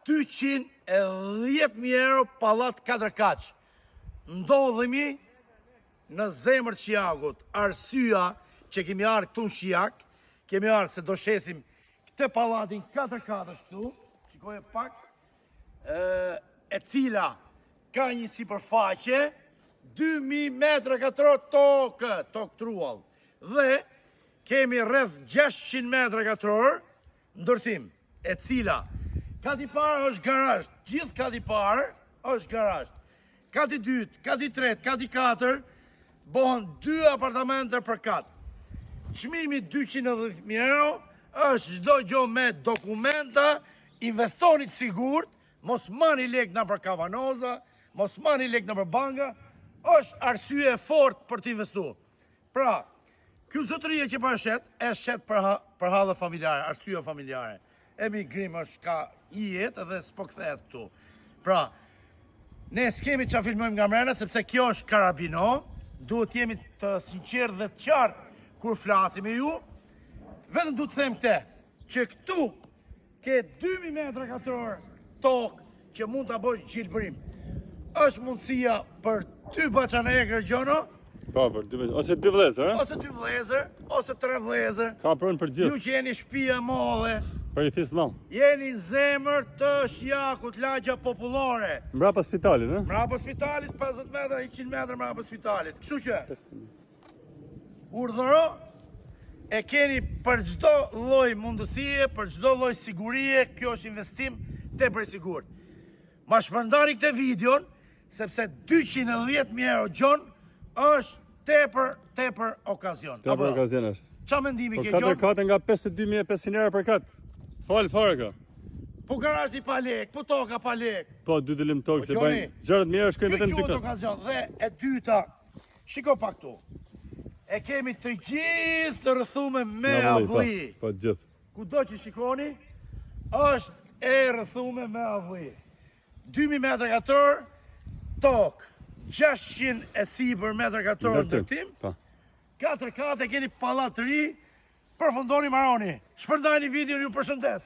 210.000 euro pallat 4 kaq. Ndodhemi në zemër të Shijakut. Arsyeja që kemi ardhur këtu në Shijak, kemi ardhur se do shesim këtë pallatin 4 katësh këtu, shikoje pak, e cila ka një sipërfaqe 2000 metra katror tokë truall. Dhe kemi rreth 600 metra katror ndërtim, e cila kati parë është garazh, gjithë kati parë është garazh. Kati dytë, kati tretë, kati katër, bohen 2 apartamente për kat. Çmimi 210.000 euro, është çdo gjë me dokumenta, investoni të sigurt, mos marrni lek në për kavanoza, mos marrni lek në për banka, është arsye fort për të investuar. Pra, kjo zotëria që pa e shet për hallë familjare, arsye familjare. Emigrim është ka një jetë edhe s'po kthehet këtu. Pra, ne s'kemi që filmojmë nga mrena, sepse kjo është karabino, duhet jemi të sinqertë dhe të qartë kur flasim me ju. Vetëm du të them këte, që këtu ke 2000 metra katror tokë që mund të bësh gjilbërim. Është mundësia për 2 baçanegër gjono, ose 2 vëllezër, ose 2 vëllezër, ose 3 vëllezër. Ka pronë për gjithë. Ju që jeni shtëpia molle, Për i fisë malë. jeni në zemër të Shijakut, lagja popullore. Mbrapa spitalit, ne? Mbrapa spitalit, 50 metra, 100 metra mbrapa spitalit. Kështu që, urdhëro, e keni për çdo lloj mundësie, për çdo lloj sigurie, kjo është investim tepër i sigurt. Ma shpërndani këtë videon, sepse 210.000 euro gjon është tepër okazion. Tepër okazion është. Qa mendimi Po ke katër gjon? kate nga 52.500 euro për kat. Falë fare ka. Po garazhi pa lek, po toka pa lek. Po 2 dilim tokë, se Gjoni, bajnë gjërët mirë shkojnë vetëm 2 Kjo quhet kat. okazion. Dhe e dyta, shiko pak tu. E kemi të gjithë të rrëthume me avlli. Po gjithë. Kudo që shikoni, është e rrëthume me avlli. 2000 metra katror, tokë, 600 e sipër metra katror ndërtim, 4 kate keni pallat të ri, përfundoni maroni. Shpërndajni videon, ju përshëndet.